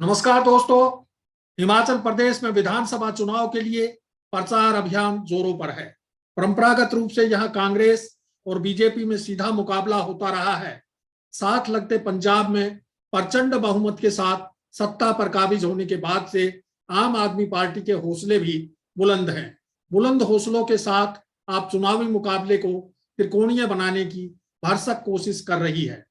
नमस्कार दोस्तों। हिमाचल प्रदेश में विधानसभा चुनाव के लिए प्रचार अभियान जोरों पर है। परंपरागत रूप से यहां कांग्रेस और बीजेपी में सीधा मुकाबला होता रहा है। साथ लगते पंजाब में प्रचंड बहुमत के साथ सत्ता पर काबिज होने के बाद से आम आदमी पार्टी के हौसले भी बुलंद हैं। बुलंद हौसलों के साथ आप चुनावी मुकाबले को त्रिकोणीय बनाने की भरसक कोशिश कर रही है।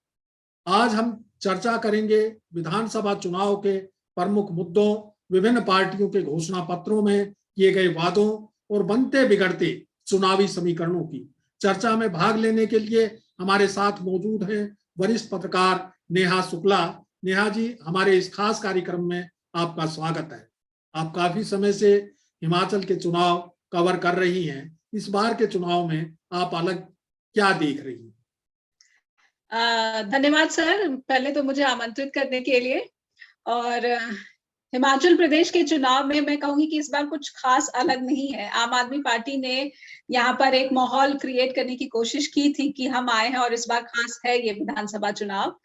आज हम चर्चा करेंगे विधानसभा चुनाव के प्रमुख मुद्दों, विभिन्न पार्टियों के घोषणा पत्रों में किए गए वादों और बनते बिगड़ते चुनावी समीकरणों की। चर्चा में भाग लेने के लिए हमारे साथ मौजूद हैं वरिष्ठ पत्रकार नेहा शुक्ला। नेहा जी, हमारे इस खास कार्यक्रम में आपका स्वागत है। आप काफी समय से हिमाचल के चुनाव कवर कर रही हैं। इस बार के चुनाव में आप अलग क्या देख रही हैं? धन्यवाद सर, पहले तो मुझे आमंत्रित करने के लिए। और हिमाचल प्रदेश के चुनाव में मैं कहूंगी कि इस बार कुछ खास अलग नहीं है। आम आदमी पार्टी ने यहाँ पर एक माहौल क्रिएट करने की कोशिश की थी कि हम आए हैं और इस बार खास है ये विधानसभा चुनाव।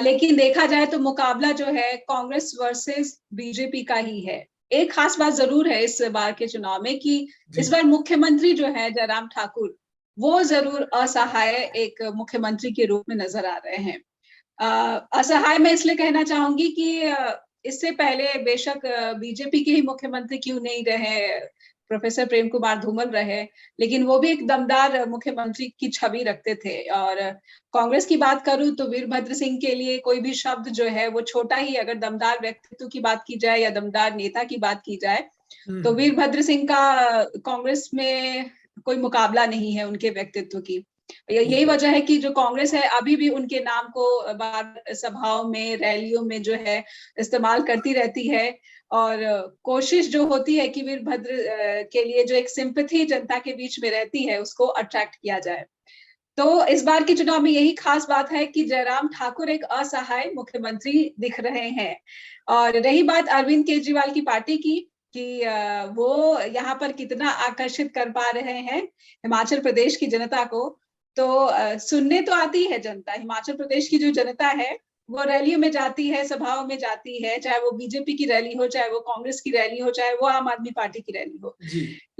लेकिन देखा जाए तो मुकाबला जो है कांग्रेस वर्सेस बीजेपी का ही है। एक खास बात जरूर है इस बार के चुनाव में कि इस बार मुख्यमंत्री जो है जयराम ठाकुर, वो जरूर असहाय एक मुख्यमंत्री के रूप में नजर आ रहे हैं। असहाय मैं इसलिए कहना चाहूंगी कि इससे पहले बेशक बीजेपी के ही मुख्यमंत्री क्यों नहीं रहे, प्रोफेसर प्रेम कुमार धूमल रहे, लेकिन वो भी एक दमदार मुख्यमंत्री की छवि रखते थे। और कांग्रेस की बात करूं तो वीरभद्र सिंह के लिए कोई भी शब्द जो है वो छोटा ही, अगर दमदार व्यक्तित्व की बात की जाए या दमदार नेता की बात की जाए तो वीरभद्र सिंह का कांग्रेस में कोई मुकाबला नहीं है उनके व्यक्तित्व की। यही वजह है कि जो कांग्रेस है अभी भी उनके नाम को बार सभाओं में, रैलियों में जो है इस्तेमाल करती रहती है। और कोशिश जो होती है कि वीरभद्र के लिए जो एक सिंपैथी जनता के बीच में रहती है उसको अट्रैक्ट किया जाए। तो इस बार के चुनाव में यही खास बात है कि जयराम ठाकुर एक असहाय मुख्यमंत्री दिख रहे हैं। और रही बात अरविंद केजरीवाल की पार्टी की कि वो यहाँ पर कितना आकर्षित कर पा रहे हैं हिमाचल प्रदेश की जनता को, तो सुनने तो आती है जनता। हिमाचल प्रदेश की जो जनता है वो रैलियों में जाती है, सभाओं में जाती है, चाहे वो बीजेपी की रैली हो, चाहे वो कांग्रेस की रैली हो, चाहे वो आम आदमी पार्टी की रैली हो,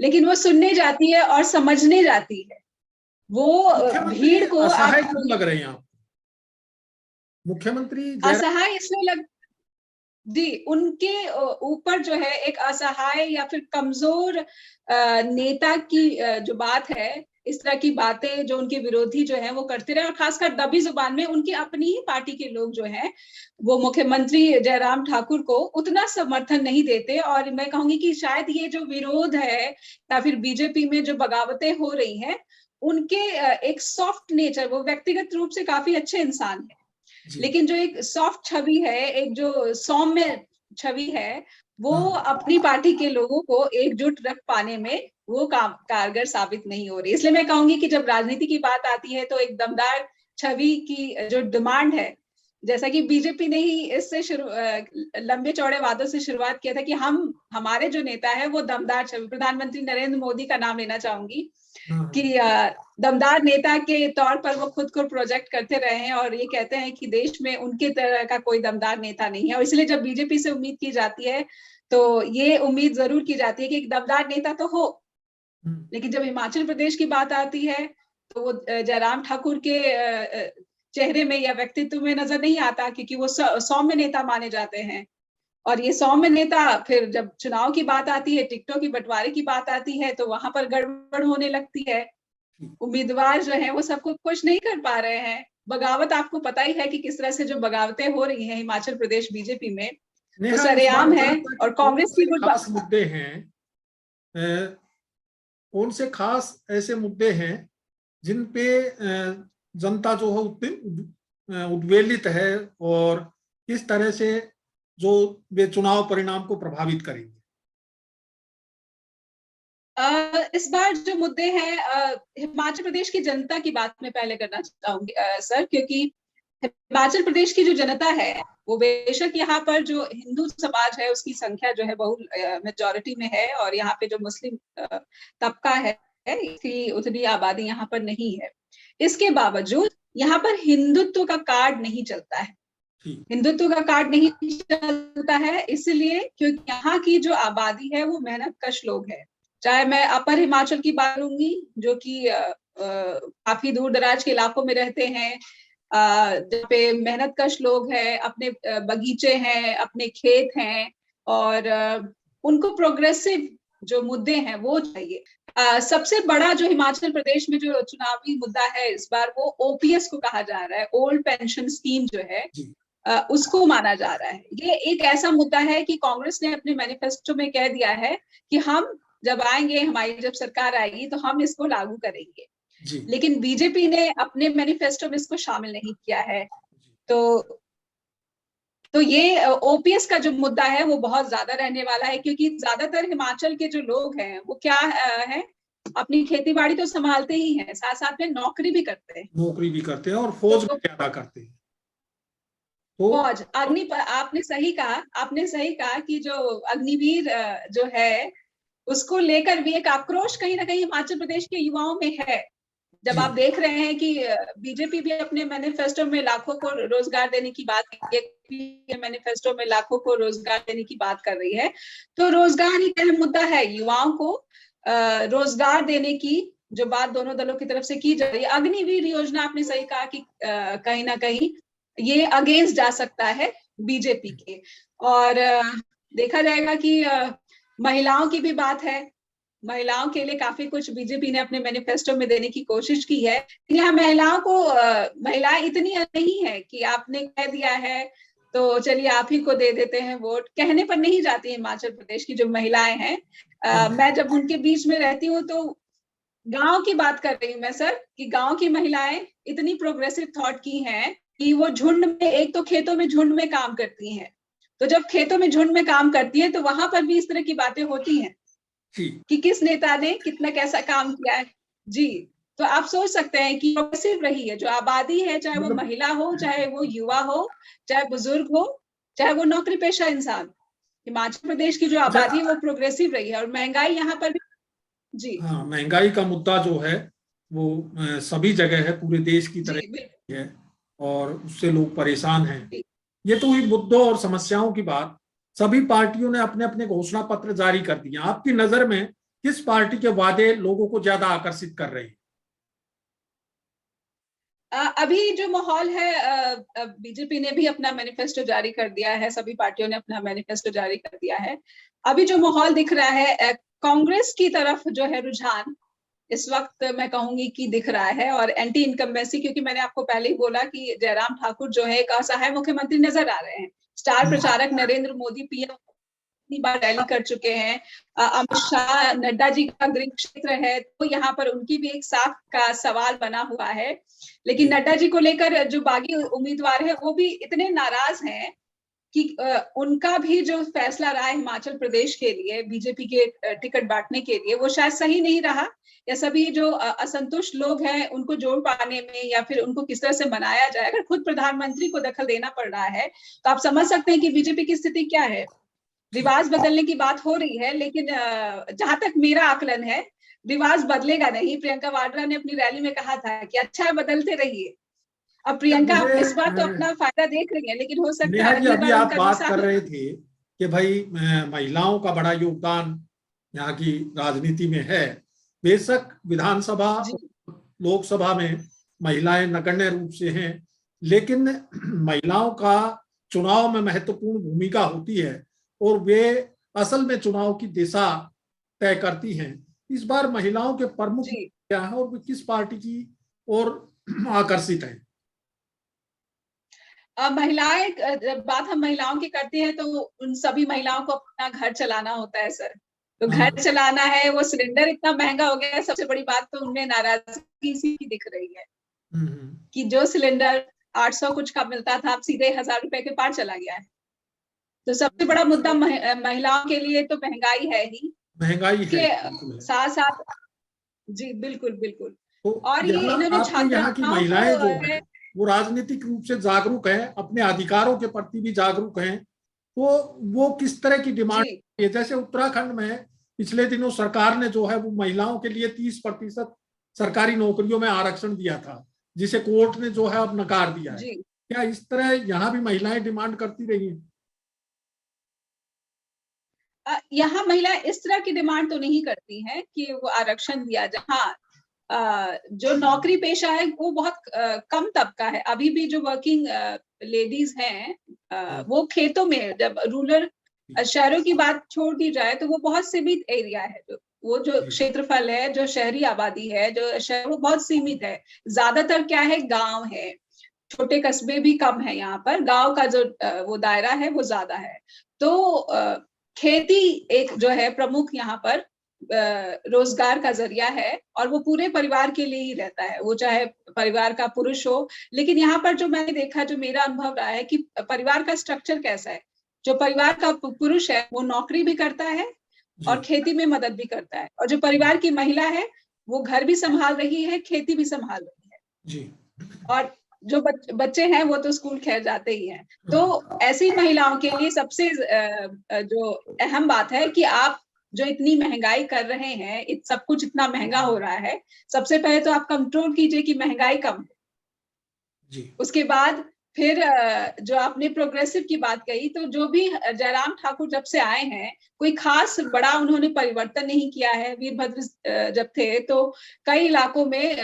लेकिन वो सुनने जाती है और समझने जाती है। वो भीड़ को असहाय क्यों लग रहे हैं आप? मुख्यमंत्री असहाय इसलिए जी, उनके ऊपर जो है एक असहाय या फिर कमजोर नेता की जो बात है, इस तरह की बातें जो उनके विरोधी जो है वो करते रहे, और खासकर दबी जुबान में उनकी अपनी ही पार्टी के लोग जो हैं वो मुख्यमंत्री जयराम ठाकुर को उतना समर्थन नहीं देते। और मैं कहूंगी कि शायद ये जो विरोध है या फिर बीजेपी में जो बगावतें हो रही हैं, उनके एक सॉफ्ट नेचर, वो व्यक्तिगत रूप से काफी अच्छे इंसान है, लेकिन जो एक सॉफ्ट छवि है, एक जो सौम्य छवि है, वो अपनी पार्टी के लोगों को एकजुट रख पाने में वो कारगर साबित नहीं हो रही। इसलिए मैं कहूंगी कि जब राजनीति की बात आती है तो एक दमदार छवि की जो डिमांड है, जैसा कि बीजेपी ने ही इससे लंबे चौड़े वादों से शुरुआत किया था कि हमारे जो नेता है वो दमदार छवि, प्रधानमंत्री नरेंद्र मोदी का नाम लेना चाहूंगी कि दमदार नेता के तौर पर वो खुद को प्रोजेक्ट करते रहे हैं और ये कहते हैं कि देश में उनके तरह का कोई दमदार नेता नहीं है। और इसलिए जब बीजेपी से उम्मीद की जाती है तो ये उम्मीद जरूर की जाती है कि एक दमदार नेता तो हो, लेकिन जब हिमाचल प्रदेश की बात आती है तो वो जयराम ठाकुर के चेहरे में या व्यक्तित्व में नजर नहीं आता, क्योंकि वो सौम्य नेता माने जाते हैं। और ये सौम्य नेता फिर जब चुनाव की बात आती है, टिकटों की बंटवारे की बात आती है, तो वहां पर गड़बड़ होने लगती है। उम्मीदवार जो है वो सबको खुश नहीं कर पा रहे हैं। बगावत आपको पता ही है कि किस तरह से जो बगावतें हो रही हैं हिमाचल प्रदेश बीजेपी में, वो सरेआम है। और कांग्रेस की कुछ खास मुद्दे हैं, कौन से खास ऐसे मुद्दे हैं जिन पे जनता जो है उद्वेलित है और किस तरह से जो वे चुनाव परिणाम को प्रभावित करेंगे? इस बार जो मुद्दे हैं हिमाचल प्रदेश की जनता की बात मैं पहले करना चाहूंगी सर, क्योंकि हिमाचल प्रदेश की जो जनता है वो बेशक यहाँ पर जो हिंदू समाज है उसकी संख्या जो है बहु मेजॉरिटी में है, और यहाँ पे जो मुस्लिम तबका है इसकी उतनी आबादी यहाँ पर नहीं है। इसके बावजूद यहाँ पर हिंदुत्व का कार्ड नहीं चलता है। हिंदुत्व का कार्ड नहीं चलता है, इसलिए क्योंकि यहाँ की जो आबादी है वो मेहनत कश लोग है। चाहे मैं अपर हिमाचल की बात करूंगी, जो कि काफी दूर दराज के इलाकों में रहते हैं, जहाँ पे मेहनत कश लोग हैं, अपने बगीचे हैं, अपने खेत हैं, और उनको प्रोग्रेसिव जो मुद्दे हैं वो चाहिए। सबसे बड़ा जो हिमाचल प्रदेश में जो चुनावी मुद्दा है इस बार, वो ओपीएस को कहा जा रहा है, ओल्ड पेंशन स्कीम जो है, उसको माना जा रहा है। ये एक ऐसा मुद्दा है कि कांग्रेस ने अपने मैनिफेस्टो में कह दिया है कि हम जब आएंगे, हमारी जब सरकार आएगी तो हम इसको लागू करेंगे, लेकिन बीजेपी ने अपने मैनिफेस्टो में इसको शामिल नहीं किया है। तो ये ओपीएस का जो मुद्दा है वो बहुत ज्यादा रहने वाला है, क्योंकि ज्यादातर हिमाचल के जो लोग हैं वो क्या है, अपनी खेती बाड़ी तो संभालते ही हैं, साथ साथ में नौकरी भी करते हैं और फौज भी ज्यादा करते हैं। फौज, आपने सही कहा कि जो अग्निवीर जो है उसको लेकर भी एक आक्रोश कहीं ना कहीं हिमाचल प्रदेश के युवाओं में है। जब आप देख रहे हैं कि बीजेपी भी अपने मैनिफेस्टो में लाखों को रोजगार देने की बात, मैनिफेस्टो में लाखों को रोजगार देने की बात कर रही है, तो रोजगार एक अहम मुद्दा है। युवाओं को रोजगार देने की जो बात दोनों दलों की तरफ से की जा रही है, अग्निवीर योजना आपने सही कहा कि कहीं ना कहीं ये अगेंस्ट जा सकता है बीजेपी के। और देखा जाएगा कि महिलाओं की भी बात है, महिलाओं के लिए काफी कुछ बीजेपी ने अपने मैनिफेस्टो में देने की कोशिश की है। यहाँ महिलाओं को, महिलाएं इतनी नहीं है कि आपने कह दिया है तो चलिए आप ही को दे देते हैं वोट, कहने पर नहीं जाती हिमाचल प्रदेश की जो महिलाएं हैं। मैं जब उनके बीच में रहती हूँ तो गांव की बात कर रही हूँ मैं सर, कि गांव की महिलाएं इतनी प्रोग्रेसिव थॉट की हैं कि वो झुंड में, एक तो खेतों में झुंड में काम करती हैं, तो जब खेतों में झुंड में काम करती है तो वहां पर भी इस तरह की बातें होती हैं कि किस नेता ने कितना कैसा काम किया है। जी, तो आप सोच सकते हैं कि प्रोग्रेसिव रही है जो आबादी है, चाहे वो महिला हो, चाहे वो युवा हो, चाहे बुजुर्ग हो, चाहे वो नौकरी पेशा इंसान, हिमाचल प्रदेश की जो आबादी है वो प्रोग्रेसिव रही है। और महंगाई यहाँ पर भी, जी हाँ, महंगाई का मुद्दा जो है वो सभी जगह है, पूरे देश की तरह है, और उससे लोग परेशान हैं। ये तो हुई मुद्दों और समस्याओं की बात। सभी पार्टियों ने अपने अपने घोषणा पत्र जारी कर दिए। आपकी नजर में किस पार्टी के वादे लोगों को ज्यादा आकर्षित कर रहे हैं? अभी जो माहौल है, बीजेपी ने भी अपना मैनिफेस्टो जारी कर दिया है, सभी पार्टियों ने अपना मैनिफेस्टो जारी कर दिया है। अभी जो माहौल दिख रहा है, कांग्रेस की तरफ जो है रुझान इस वक्त मैं कहूंगी कि दिख रहा है, और एंटी इनकम्बेंसी, क्योंकि मैंने आपको पहले ही बोला कि जयराम ठाकुर जो है एक असहाय मुख्यमंत्री नजर आ रहे हैं। स्टार प्रचारक नरेंद्र मोदी पीएम इतनी बार रैली कर चुके हैं, अमित शाह, नड्डा जी का गृह क्षेत्र है, तो यहाँ पर उनकी भी एक साख का सवाल बना हुआ है। लेकिन नड्डा जी को लेकर जो बागी उम्मीदवार है वो भी इतने नाराज हैं कि उनका भी जो फैसला रहा है हिमाचल प्रदेश के लिए बीजेपी के टिकट बांटने के लिए, वो शायद सही नहीं रहा, या सभी जो असंतुष्ट लोग हैं उनको जोड़ पाने में, या फिर उनको किस तरह से मनाया जाए। अगर खुद प्रधानमंत्री को दखल देना पड़ रहा है तो आप समझ सकते हैं कि बीजेपी की स्थिति क्या है। रिवाज बदलने की बात हो रही है, लेकिन जहां तक मेरा आकलन है, रिवाज बदलेगा नहीं। प्रियंका वाड्रा ने अपनी रैली में कहा था कि अच्छा है, बदलते रहिए। अब प्रियंका इस बार तो अपना फायदा देख रही है, लेकिन हो सकता है अभी आप बात कर रहे थे कि भाई महिलाओं का बड़ा योगदान यहाँ की राजनीति में है। बेशक विधानसभा, लोकसभा में महिलाएं नगण्य रूप से हैं, लेकिन महिलाओं का चुनाव में महत्वपूर्ण भूमिका होती है और वे असल में चुनाव की दिशा तय करती हैं। इस बार महिलाओं के प्रमुख क्या है और वे किस पार्टी की ओर आकर्षित है? महिलाएं, जब बात हम महिलाओं की करते हैं तो उन सभी महिलाओं को अपना घर चलाना होता है सर। तो घर चलाना है, वो सिलेंडर इतना महंगा हो गया है, सबसे बड़ी बात तो उनमें नाराजगी इसी की दिख रही है कि जो सिलेंडर 800 कुछ का मिलता था, अब सीधे 1000 रुपए के पार चला गया है। तो सबसे बड़ा मुद्दा महिलाओं के लिए तो महंगाई है ही, महंगाई के साथ साथ, जी बिल्कुल बिल्कुल। तो और ये इन्होंने यहाँ की महिलाएं जो है वो राजनीतिक रूप से जागरूक है, अपने अधिकारों के प्रति भी जागरूक हैं, तो वो किस तरह की डिमांड है? जैसे उत्तराखंड में पिछले दिनों सरकार ने जो है वो महिलाओं के लिए 30% सरकारी नौकरियों में आरक्षण दिया था, जिसे कोर्ट ने जो है अब नकार दिया है। क्या इस तरह यहाँ भी महिलाएं डिमांड करती रही हैं? यहाँ महिला इस तरह की डिमांड तो नहीं करती हैं कि वो आरक्षण दिया जाए। हाँ, जो नौकरी पेशा है वो बहुत कम तबका है। अभी भी जो वर्किंग लेडीज हैं, वो खेतों में, जब रूरल शहरों की बात छोड़ दी जाए तो वो बहुत सीमित एरिया है। वो जो क्षेत्रफल है, जो शहरी आबादी है, जो शहर, वो बहुत सीमित है। ज्यादातर क्या है, गांव है, छोटे कस्बे भी कम है। यहाँ पर गांव का जो वो दायरा है वो ज्यादा है। तो खेती एक जो है प्रमुख यहाँ पर रोजगार का जरिया है, और वो पूरे परिवार के लिए ही रहता है, वो चाहे परिवार का पुरुष हो। लेकिन यहाँ पर जो मैंने देखा, जो मेरा अनुभव रहा है कि परिवार का स्ट्रक्चर कैसा है, जो परिवार का पुरुष है वो नौकरी भी करता है और खेती में मदद भी करता है, और जो परिवार की महिला है वो घर भी संभाल रही है, खेती भी संभाल रही है जी। और जो बच्चे हैं वो तो स्कूल खैर जाते ही हैं। तो ऐसी महिलाओं के लिए सबसे जो अहम बात है कि आप जो इतनी महंगाई कर रहे हैं, सब कुछ इतना महंगा हो रहा है, सबसे पहले तो आप कंट्रोल कीजिए कि महंगाई कम हो। जी। उसके बाद फिर जो आपने प्रोग्रेसिव की बात कही, तो जो भी जयराम ठाकुर जब से आए हैं, कोई खास बड़ा उन्होंने परिवर्तन नहीं किया है। वीरभद्र जब थे तो कई इलाकों में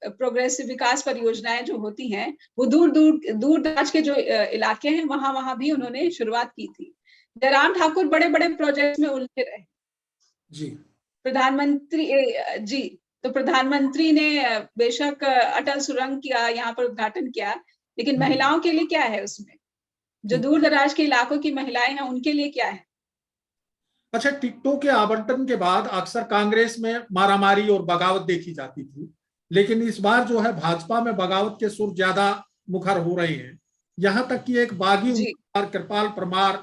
प्रोग्रेसिव विकास परियोजनाएं जो होती हैं, वो दूर दूर दूर दराज के जो इलाके हैं वहां वहां भी उन्होंने शुरुआत की थी। जयराम ठाकुर बड़े बड़े प्रोजेक्ट में उलझे रहे। जी। प्रधानमंत्री जी, तो प्रधानमंत्री ने बेशक अटल सुरंग किया, यहाँ पर उद्घाटन किया, लेकिन महिलाओं के लिए क्या है उसमें? जो दूर दराज के इलाकों की महिलाएं हैं उनके लिए क्या है? अच्छा, टिकटों के आवंटन के बाद अक्सर कांग्रेस में मारामारी और बगावत देखी जाती थी, लेकिन इस बार जो है भाजपा में बगावत के सुर ज्यादा मुखर हो रहे हैं। यहां तक कि एक बागी उम्मीदवार कृपाल परमार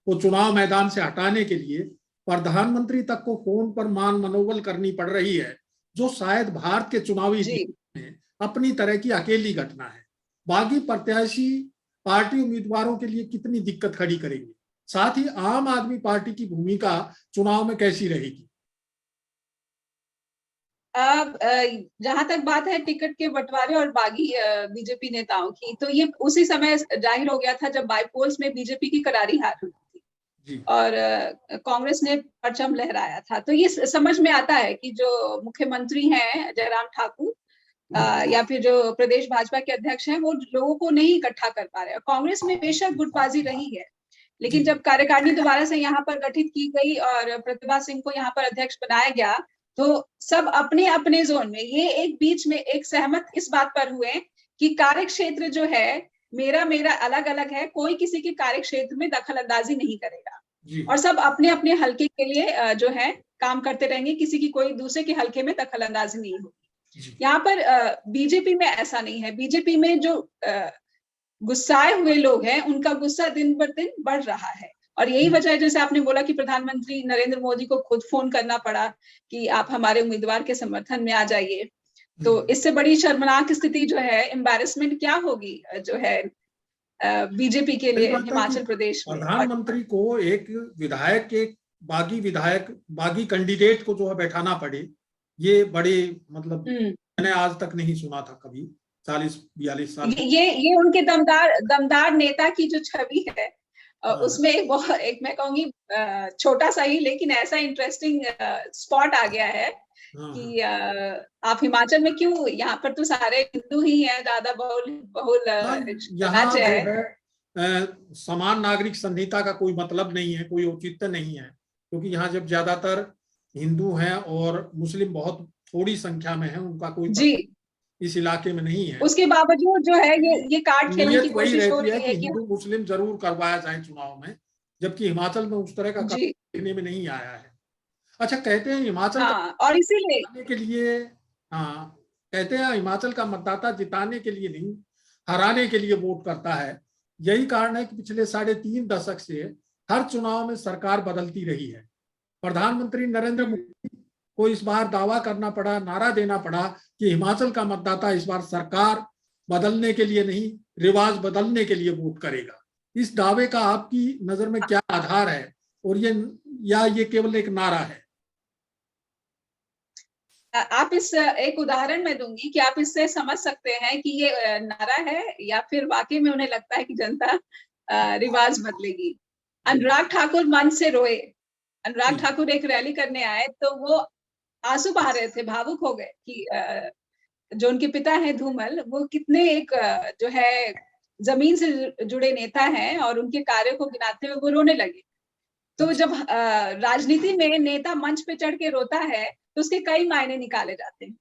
को चुनाव मैदान से हटाने के लिए प्रधानमंत्री तक को फोन पर मान मनोबल करनी पड़ रही है, जो शायद भारत के चुनावी में अपनी तरह की अकेली घटना है। बागी प्रत्याशी पार्टी उम्मीदवारों के लिए कितनी दिक्कत खड़ी करेंगे, साथ ही आम आदमी पार्टी की भूमिका चुनाव में कैसी रहेगी? अब जहां तक बात है टिकट के बंटवारे और बागी बीजेपी नेताओं की, तो ये उसी समय जाहिर हो गया था जब बाईपोल्स में बीजेपी की करारी हार हुई थी और कांग्रेस ने परचम लहराया था। तो ये समझ में आता है कि जो मुख्यमंत्री हैं जयराम ठाकुर या फिर जो प्रदेश भाजपा के अध्यक्ष हैं, वो लोगों को नहीं इकट्ठा कर पा रहे। कांग्रेस में बेशक गुटबाजी रही है, लेकिन जब कार्यकारिणी दोबारा से यहाँ पर गठित की गई और प्रतिभा सिंह को यहाँ पर अध्यक्ष बनाया गया, तो सब अपने अपने जोन में, ये एक बीच में एक सहमत इस बात पर हुए कि कार्य क्षेत्र जो है मेरा मेरा अलग अलग है, कोई किसी के कार्य क्षेत्र में दखल अंदाजी नहीं करेगा और सब अपने अपने हल्के के लिए जो है काम करते रहेंगे, किसी की कोई दूसरे के हल्के में दखल अंदाजी नहीं होगी। यहाँ पर बीजेपी में ऐसा नहीं है। बीजेपी में जो गुस्साए हुए लोग हैं, उनका गुस्सा दिन बर दिन बढ़ रहा है, और यही वजह है, जैसे आपने बोला कि प्रधानमंत्री नरेंद्र मोदी को खुद फोन करना पड़ा कि आप हमारे उम्मीदवार के समर्थन में आ जाइए। तो इससे बड़ी शर्मनाक स्थिति जो है, एम्बैरेसमेंट क्या होगी जो है बीजेपी के लिए हिमाचल प्रदेश में। प्रधानमंत्री को एक विधायक, एक बागी विधायक, बागी कैंडिडेट को जो है बैठाना पड़े, ये बड़े मतलब मैंने आज तक नहीं सुना था कभी 40-42 साल। ये उनके दमदार नेता की जो छवि है, उसमें एक मैं कहूंगी छोटा सा ही लेकिन ऐसा इंटरेस्टिंग स्पॉट आ गया है कि आप हिमाचल में क्यों, यहाँ पर तो सारे हिंदू ही हैं, ज्यादा बहुल राज्य है। समान नागरिक संहिता का कोई मतलब नहीं है, कोई औचित्य नहीं है, क्योंकि यहाँ जब ज्यादातर हिंदू हैं और मुस्लिम बहुत थोड़ी संख्या में है, उनका कोई इस इलाके में नहीं है। उसके बावजूद जो है ये कार्ड खेलने की कोशिश हो रही है कि हिंदू मुस्लिम जरूर करवाया जाए चुनाव में, जबकि हिमाचल में उस तरह का देखने में नहीं आया है। अच्छा, कहते हैं हिमाचल और इसीलिए के लिए, कहते हैं हिमाचल का मतदाता जिताने के लिए नहीं, हराने के लिए वोट करता है। यही कारण है कि पिछले 3.5 दशक से हर चुनाव में सरकार बदलती रही है। प्रधानमंत्री नरेंद्र मोदी को इस बार दावा करना पड़ा, नारा देना पड़ा कि हिमाचल का मतदाता इस बार सरकार बदलने के लिए नहीं, रिवाज बदलने के लिए वोट करेगा। इस दावे का आपकी नजर में क्या आधार है, और ये केवल एक नारा है? आप इस एक उदाहरण मैं दूंगी कि आप इससे समझ सकते हैं कि ये नारा है या फिर वाकई में उन्हें लगता है कि जनता रिवाज बदलेगी। अनुराग ठाकुर मंच से रोए। अनुराग ठाकुर एक रैली करने आए तो वो आंसू बहा रहे थे, भावुक हो गए कि जो उनके पिता हैं धूमल, वो कितने एक जो है जमीन से जुड़े नेता हैं और उनके कार्यों को गिनाते हुए वो रोने लगे। तो जब राजनीति में नेता मंच पे चढ़ के रोता है तो उसके कई मायने निकाले जाते हैं।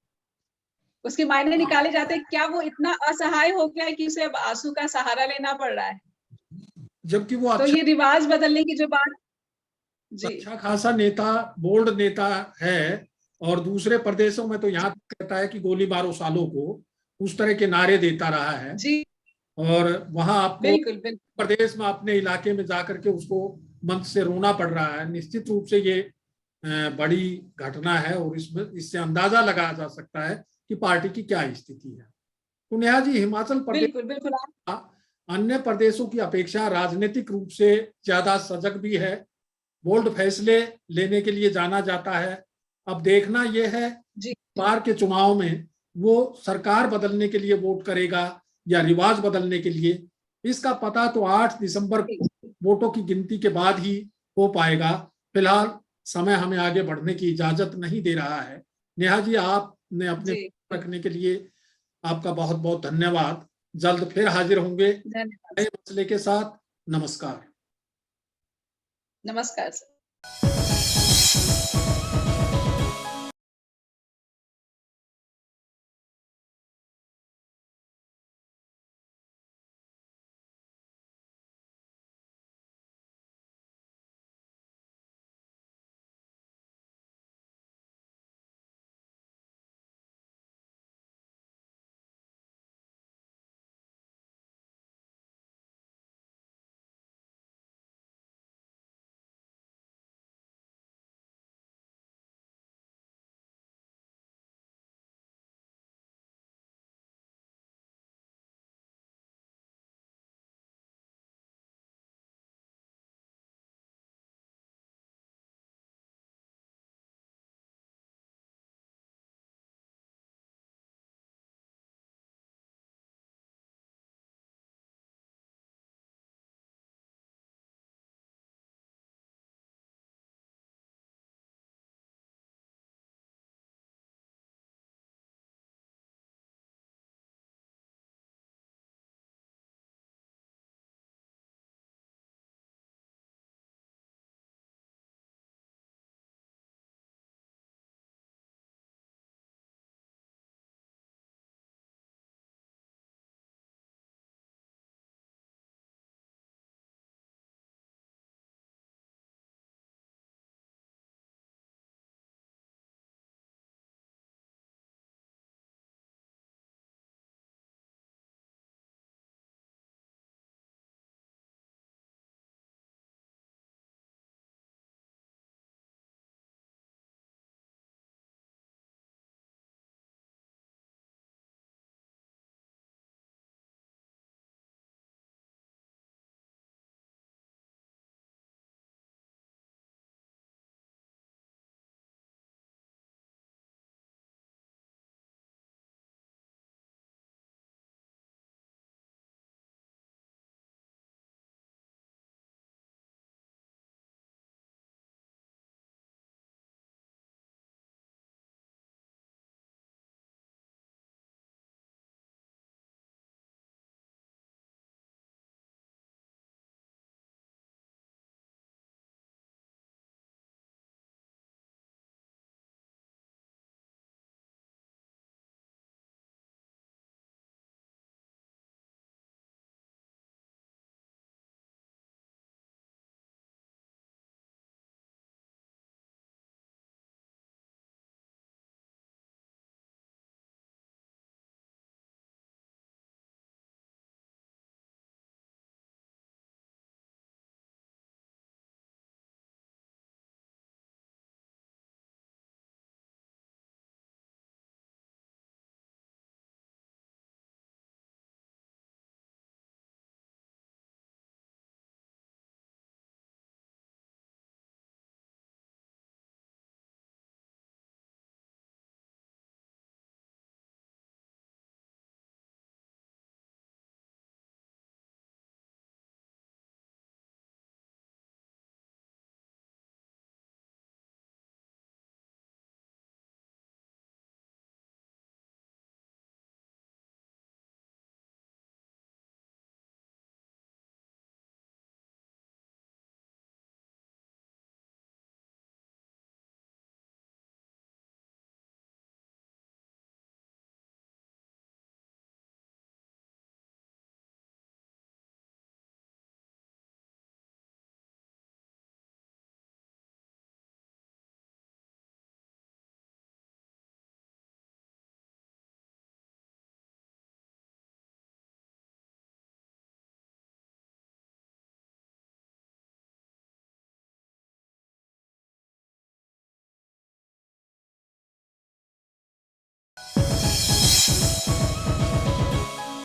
उसके मायने निकाले जाते हैं, क्या वो इतना असहाय हो गया है कि उसे अब आंसू का सहारा लेना पड़ रहा है? जबकि वो तो ये रिवाज बदलने की जो बात, जी अच्छा खासा नेता, बोल्ड नेता है, और दूसरे प्रदेशों में तो यहाँ तक कहता है कि गोली मारो सालों को, उस तरह के नारे देता रहा है। जी और वहां आपको बिल्कुल बिल्कुल प्रदेश में अपने इलाके में जाकर के उसको मंच से रोना पड़ रहा है। निश्चित रूप से ये बड़ी घटना है और इससे अंदाजा लगाया जा सकता है कि पार्टी की क्या स्थिति है। तो नेहा जी, हिमाचल प्रदेश बिल्कुल बिल्कुल अन्य प्रदेशों की अपेक्षा राजनीतिक रूप से ज्यादा सजग भी है, बोल्ड फैसले लेने के लिए जाना जाता है। अब देखना यह है जी बार के चुनाव में वो सरकार बदलने के लिए वोट करेगा या रिवाज बदलने के लिए, इसका पता तो 8 दिसंबर को वोटों की गिनती के बाद ही हो पाएगा। फिलहाल समय हमें आगे बढ़ने की इजाजत नहीं दे रहा है। नेहा जी, आपने अपने रखने के लिए आपका बहुत बहुत धन्यवाद। जल्द फिर हाजिर होंगे नए मसले के साथ। नमस्कार। नमस्कार सर।